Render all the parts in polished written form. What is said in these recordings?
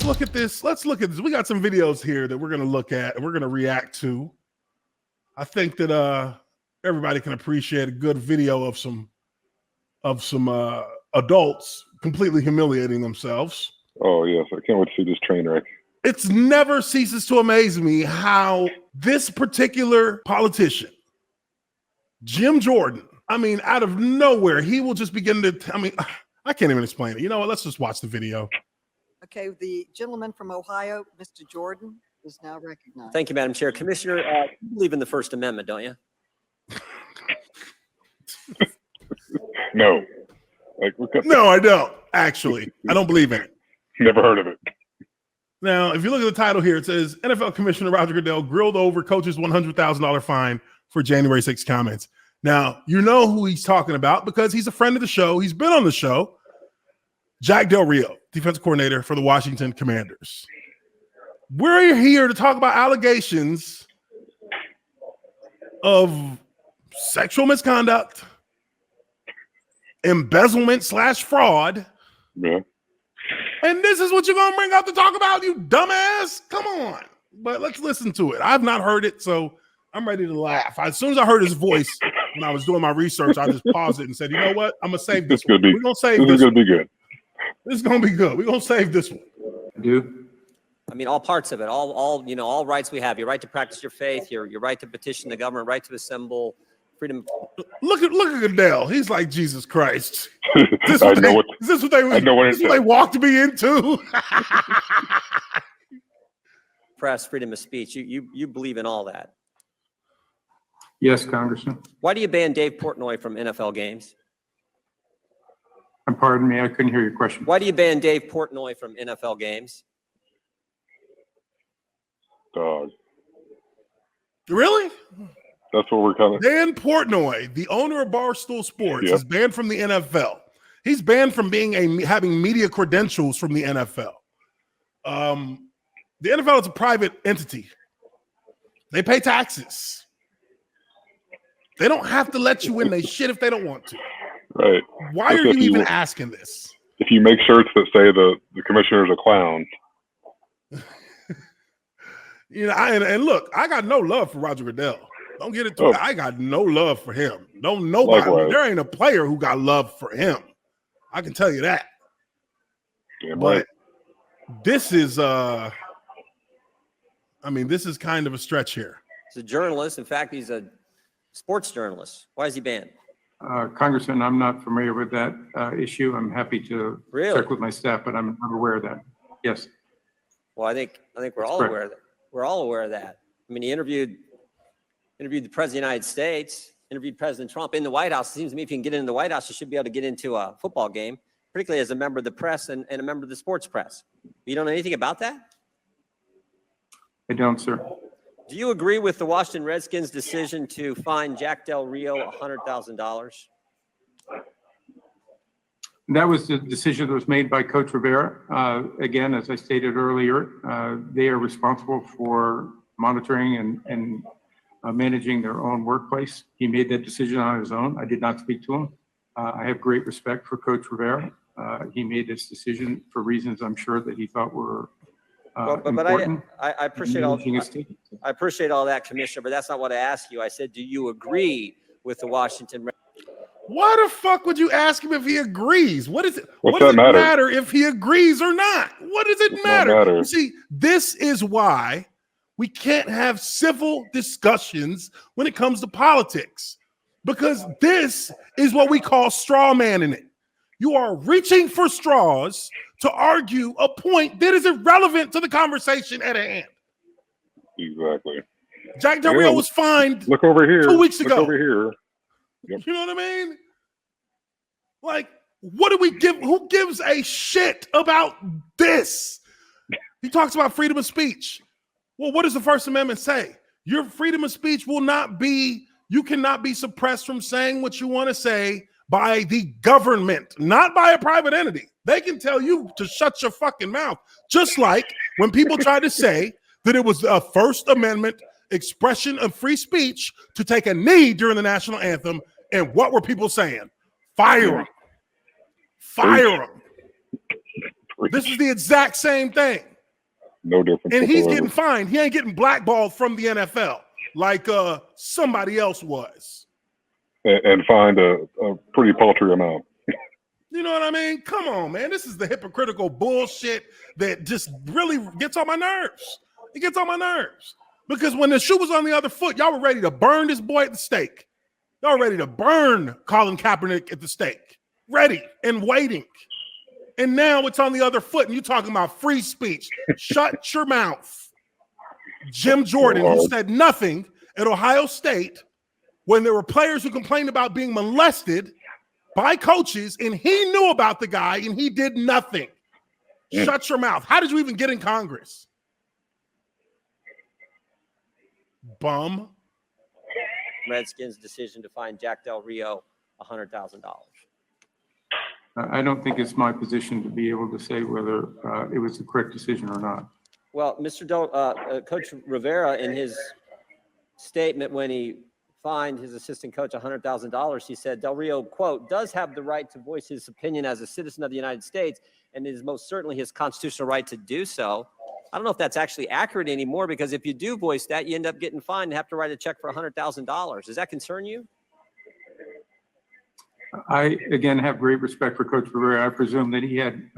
let's look at this. We got some videos here that we're going to look at and we're going to react to. I think that everybody can appreciate a good video of some adults completely humiliating themselves. Oh yes, I can't wait to see this train wreck. It's never ceases to amaze me how this particular politician, Jim Jordan, I mean, out of nowhere, he will just begin to, I can't even explain it. You know what? Let's just watch the video. Okay, the gentleman from Ohio, Mr. Jordan, is now recognized. Thank you, Madam Chair. Commissioner, you believe in the First Amendment, don't you? No. No, I don't. Actually, I don't believe in it. Never heard of it. Now, if you look at the title here, it says NFL Commissioner Roger Goodell grilled over coach's $100,000 fine for January 6 comments. Now, you know who he's talking about because he's a friend of the show. He's been on the show. Jack Del Rio, defensive coordinator for the Washington Commanders. We're here to talk about allegations of sexual misconduct, embezzlement/fraud. Yeah. And this is what you're going to bring up to talk about, you dumbass? Come on. But let's listen to it. I've not heard it, so I'm ready to laugh. As soon as I heard his voice when I was doing my research, I just paused it and said, you know what? I'm going to save this one. We're going to save this. This is going to be good. This is going to be good. We're going to save this one. I mean, all parts of it, all rights we have. Your right to practice your faith, your right to petition the government, right to assemble, freedom. Look at Goodell. He's like Jesus Christ. Is this what they walked me into? Press, freedom of speech. You believe in all that. Yes, Congressman. Why do you ban Dave Portnoy from NFL games? Pardon me, I couldn't hear your question. Why do you ban Dave Portnoy from NFL games? Dog. Really? That's what we're kind of. Dan Portnoy, the owner of Barstool Sports, is banned from the NFL. He's banned from having media credentials from the NFL. The NFL is a private entity. They pay taxes. They don't have to let you in they shit if they don't want to. Right. Why are you even asking this? If you make shirts that say the commissioner's a clown. You know, and look, I got no love for Roger Goodell. Don't get it twisted. I got no love for him. Nobody. Likewise. There ain't a player who got love for him. I can tell you that. Damn but right. This is this is kind of a stretch here. He's a journalist. In fact, he's a sports journalist. Why is he banned? Congressman, I'm not familiar with that issue. I'm happy to check with my staff, but I'm not aware of that. Yes. Well, I think we're all aware of that. We're all aware of that. I mean, he interviewed the President of the United States, interviewed President Trump in the White House. It seems to me if you can get into the White House, you should be able to get into a football game, particularly as a member of the press and a member of the sports press. You don't know anything about that? I don't, sir. Do you agree with the Washington Redskins' decision to fine Jack Del Rio $100,000? That was the decision that was made by Coach Rivera. Again, as I stated earlier, they are responsible for monitoring and managing their own workplace. He made that decision on his own. I did not speak to him. I have great respect for Coach Rivera. He made this decision for reasons I'm sure that he thought were important. I appreciate I appreciate all that, Commissioner, but that's not what I asked you. I said, do you agree with the Washington Redskins? Why the fuck would you ask him if he agrees? What does it matter? Matter if he agrees or not? What does it matter? You see, this is why we can't have civil discussions when it comes to politics, because this is what we call straw manning it. You are reaching for straws to argue a point that is irrelevant to the conversation at hand. Exactly. Jack Del Rio was fined. Look over here. 2 weeks ago. Look over here. Yep. You know what I mean? Like, what do we give? Who gives a shit about this? He talks about freedom of speech. Well, what does the First Amendment say? Your freedom of speech will not be, you cannot be suppressed from saying what you want to say by the government, not by a private entity. They can tell you to shut your fucking mouth. Just like when people try to say that it was a First Amendment expression of free speech to take a knee during the national anthem. And what were people saying? Fire them. Fire them. This is the exact same thing. No difference. And he's whatsoever. getting fined. He ain't getting blackballed from the NFL like somebody else was. And find a pretty paltry amount. You know what I mean? Come on, man. This is the hypocritical bullshit that just really gets on my nerves. It gets on my nerves. Because when the shoe was on the other foot, y'all were ready to burn this boy at the stake. Y'all were ready to burn Colin Kaepernick at the stake. Ready and waiting. And now it's on the other foot, and you're talking about free speech. Shut your mouth. Jim Jordan, who said nothing at Ohio State when there were players who complained about being molested by coaches, and he knew about the guy, and he did nothing. Shut your mouth. How did you even get in Congress? Bum. Redskins' decision to fine Jack Del Rio $100,000. I don't think it's my position to be able to say whether it was the correct decision or not. Well, Coach Rivera, in his statement when he fined his assistant coach $100,000, he said Del Rio, quote, does have the right to voice his opinion as a citizen of the United States, and it is most certainly his constitutional right to do so. I don't know if that's actually accurate anymore, because if you do voice that, you end up getting fined and have to write a check for $100,000. Does that concern you? I, again, have great respect for Coach Rivera. I presume that he had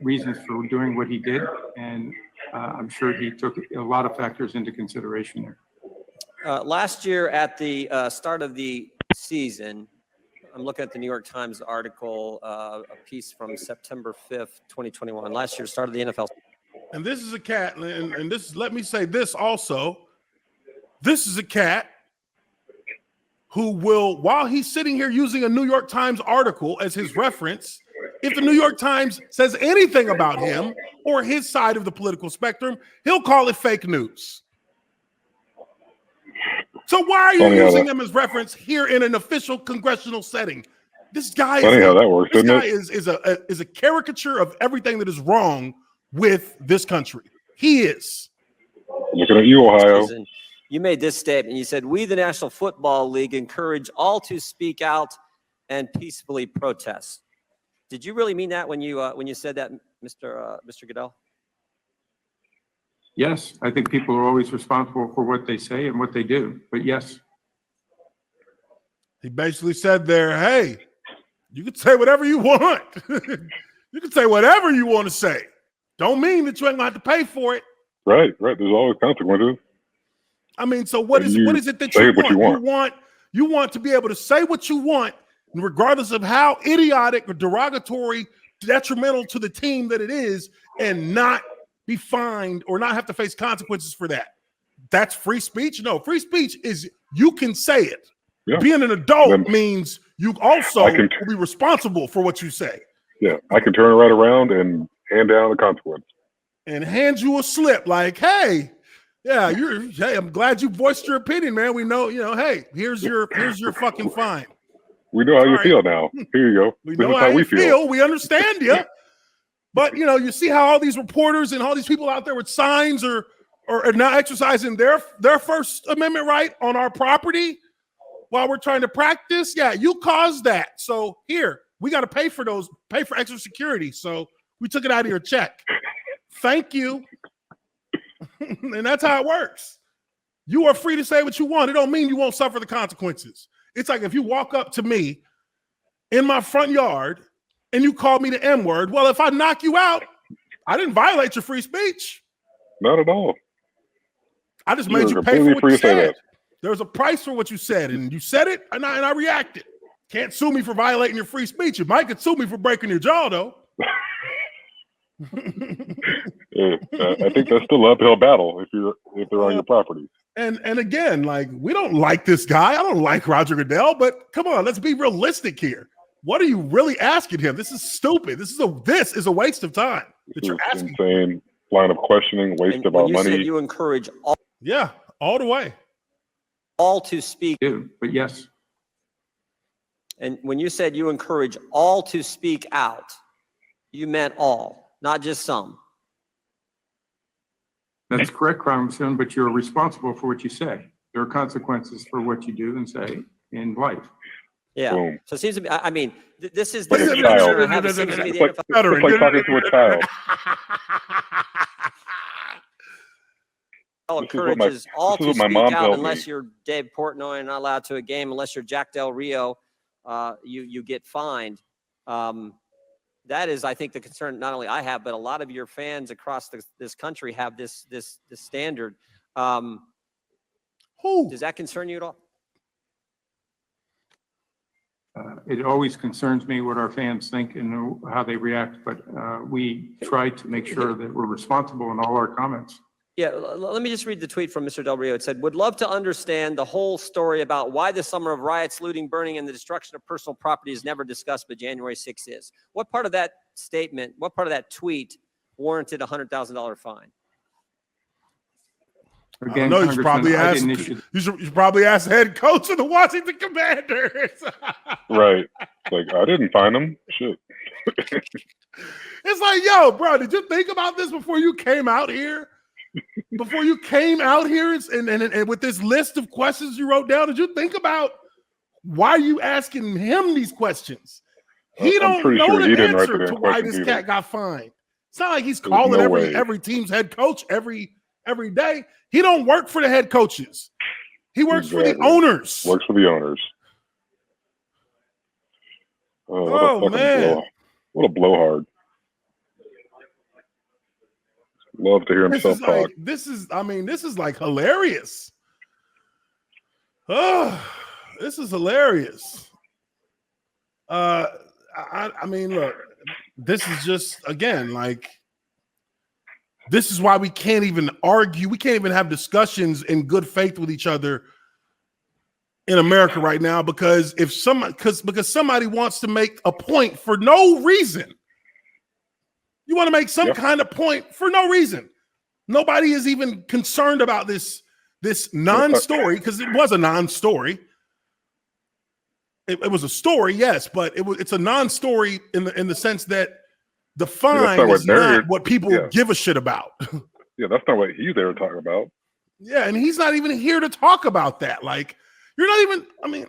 reasons for doing what he did, and I'm sure he took a lot of factors into consideration there. Last year at the start of the season, I'm looking at the New York Times article, a piece from September 5th, 2021. Last year, start of the NFL. And this is a cat, and this, let me say this also. This is a cat who will, while he's sitting here using a New York Times article as his reference, if the New York Times says anything about him or his side of the political spectrum, he'll call it fake news. So why are you using him as reference here in an official congressional setting? This guy Funny how that works, this isn't guy it? is a caricature of everything that is wrong with this country. He is. Looking at you, Ohio. You made this statement. You said, "We, the National Football League, encourage all to speak out and peacefully protest." Did you really mean that when you said that, Mr. Goodell? Yes, I think people are always responsible for what they say and what they do, but yes. He basically said there, hey, you can say whatever you want. You can say whatever you want to say. Don't mean that you ain't going to have to pay for it. Right. There's always consequences. I mean, so what is it that you want? You want to be able to say what you want, regardless of how idiotic or derogatory, detrimental to the team that it is, and not be fined or not have to face consequences for that. That's free speech? No, free speech is you can say it. Yeah. Being an adult means you also will be responsible for what you say. Yeah, I can turn it right around and hand down the consequence. And hand you a slip like, hey, yeah, hey, I'm glad you voiced your opinion, man. We know, hey, here's your fucking fine. We know how you feel now. Here you go. We know how you feel. We understand you. But you see how all these reporters and all these people out there with signs are now exercising their First Amendment right on our property while we're trying to practice. Yeah, you caused that. So here, we got to pay for extra security. So we took it out of your check. Thank you. And that's how it works. You are free to say what you want. It don't mean you won't suffer the consequences. It's like if you walk up to me in my front yard and you call me the N-word, well, if I knock you out, I didn't violate your free speech. Not at all. I just made you pay for what you said. There's a price for what you said, and you said it, and I reacted. Can't sue me for violating your free speech. You might could sue me for breaking your jaw, though. I think that's still an uphill battle if they're on your property. And again, like, we don't like this guy. I don't like Roger Goodell, but come on, let's be realistic here. What are you really asking him? This is stupid. This is a waste of time that you're asking. Insane line of questioning, waste of our money. Said you encourage all. Yeah, all the way. All to speak. But yes. And when you said you encourage all to speak out, you meant all, not just some. That's correct, Congressman, but you're responsible for what you say. There are consequences for what you do and say in life. Yeah. Boom. So it seems to me, I mean, this is like the it's like talking to a child. encourages all this is to what my speak mom out told unless me. you're Dave Portnoy and not allowed to a game, unless you're Jack Del Rio, you get fined. That is, I think, the concern not only I have, but a lot of your fans across this country have this standard. Who? Does that concern you at all? It always concerns me what our fans think and how they react, but we try to make sure that we're responsible in all our comments. Yeah, let me just read the tweet from Mr. Del Rio. It said, would love to understand the whole story about why the summer of riots, looting, burning, and the destruction of personal property is never discussed, but January 6th is. What part of that statement, what part of that tweet warranted a $100,000 fine? Again, no, you should probably Congressman, I ask. didn't issue. You should probably ask the head coach of the Washington Commanders. Right. Like, I didn't find him. Shit. It's like, yo, bro, did you think about this before you came out here? Before you came out here and with this list of questions you wrote down, did you think about why you asking him these questions? He I'm don't pretty know sure he the didn't write answer the to damn why questions this either. cat got fined. It's not like he's There's calling no every way. team's head coach every day. He don't work for the head coaches. He works for the Exactly. owners. Works for the owners. Oh, what Oh, a fucking man. what a blowhard. Love to hear This himself is talk. like this is like hilarious. Oh, this is hilarious. I mean, look, this is just again like this is why we can't even argue. We can't even have discussions in good faith with each other in America right now because because somebody wants to make a point for no reason. You want to make some kind of point for no reason. Nobody is even concerned about this non-story because it was a non-story. It was a story, yes, but it's a non-story in the sense that the fine is not what people give a shit about. Yeah, that's not what he's there to talk about. Yeah, and he's not even here to talk about that. Like, you're not even. I mean,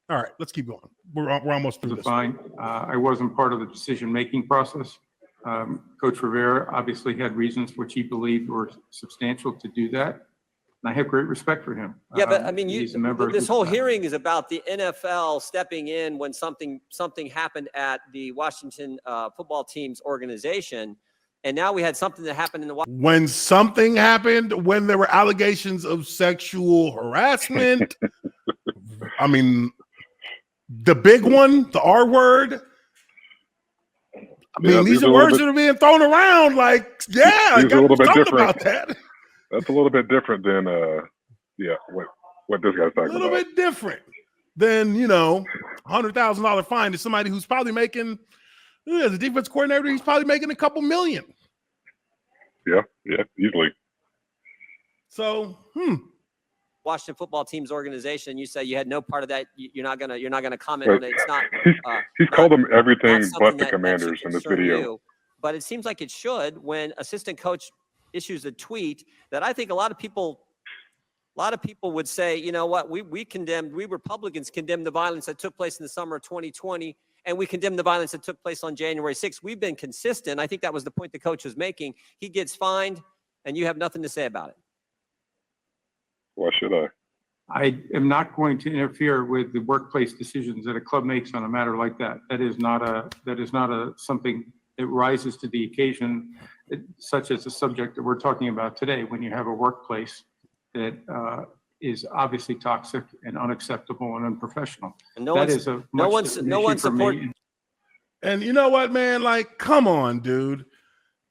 all right, let's keep going. We're almost through this. Fine. I wasn't part of the decision-making process. Coach Rivera obviously had reasons which he believed were substantial to do that. And I have great respect for him. Yeah, but I mean, he's a member this of whole hearing is about the NFL stepping in when something happened at the Washington football team's organization. And now we had something that happened in the when something happened, when there were allegations of sexual harassment. I mean, the big one, the R word. I mean, these are words that are being thrown around. Like, yeah, I got a little bit different about that. That's a little bit different than, what this guy's talking about. A little bit different than $100,000 fine to somebody who's probably making, as a defense coordinator, he's probably making a couple million. Yeah, easily. So, Washington football team's organization. You say you had no part of that. You're not gonna comment on it. It's not. He's called them everything but the Commanders in this video. But it seems like it should when assistant coach issues a tweet that I think a lot of people would say, you know what, we Republicans condemned the violence that took place in the summer of 2020, and we condemned the violence that took place on January 6th. We've been consistent. I think that was the point the coach was making. He gets fined, and you have nothing to say about it. Why should I? I am not going to interfere with the workplace decisions that a club makes on a matter like that. That is not something that rises to the occasion, such as the subject that we're talking about today, when you have a workplace that is obviously toxic and unacceptable and unprofessional. And no one supports. And you know what, man? Like, come on, dude.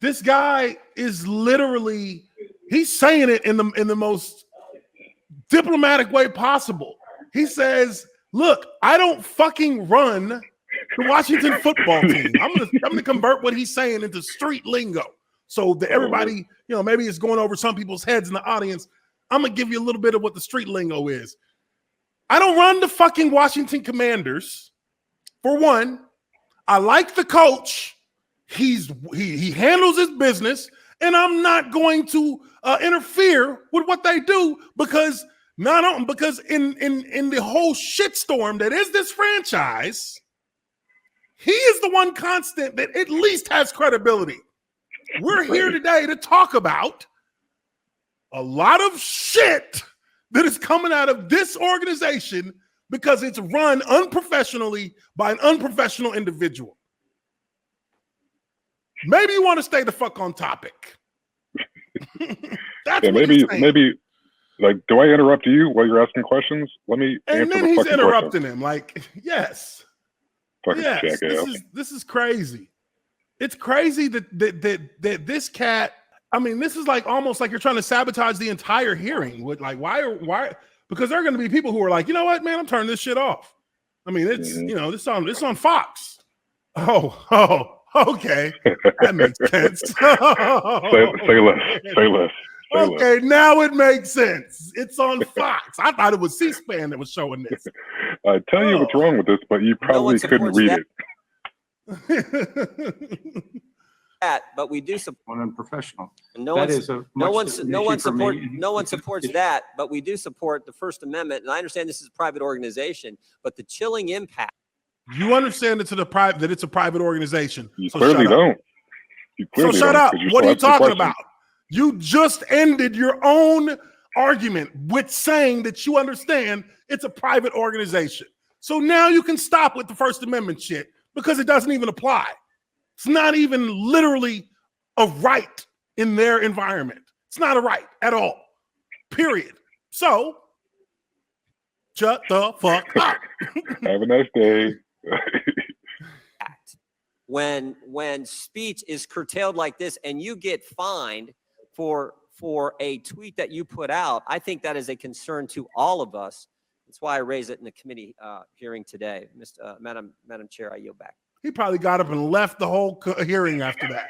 This guy is literally, he's saying it in the most diplomatic way possible. He says, look, I don't fucking run the Washington football team. I'm gonna convert what he's saying into street lingo so that everybody, maybe it's going over some people's heads in the audience. I'm gonna give you a little bit of what the street lingo is. I don't run the fucking Washington Commanders. For one, I like the coach. He handles his business, and I'm not going to interfere with what they do because in the whole shitstorm that is this franchise, he is the one constant that at least has credibility. We're here today to talk about a lot of shit that is coming out of this organization because it's run unprofessionally by an unprofessional individual. Maybe you want to stay the fuck on topic. That's Yeah, what he's saying. maybe, like, do I interrupt you while you're asking questions? Let me answer And then the he's fucking interrupting question. him. Like, yes. Fucking Yes, jackass. this is crazy. It's crazy that this cat, I mean, this is like almost like you're trying to sabotage the entire hearing. With like, why? Because there are going to be people who are like, you know what, man, I'm turning this shit off. I mean, it's you know, this on Fox. Oh, okay, that makes sense. Say less. Okay, now it makes sense. It's on Fox. I thought it was C-SPAN that was showing this. I tell you what's wrong with this, but you probably couldn't read it. That, but we do support. Unprofessional. No That one, is a no much one, different no one issue for me. support, no one supports that, but we do support the First Amendment. And I understand this is a private organization, but the chilling impact. You understand that it's a private organization. You So clearly shut up. don't. You clearly So shut don't, up. 'cause you're What are you still asking talking questions. about? You just ended your own argument with saying that you understand it's a private organization. So now you can stop with the First Amendment shit because it doesn't even apply. It's not even literally a right in their environment. It's not a right at all. Period. So shut the fuck up. Have a nice day. When speech is curtailed like this and you get fined for a tweet that you put out, I think that is a concern to all of us. That's why I raised it in the committee hearing today. Madam Chair, I yield back. He probably got up and left the whole hearing after that.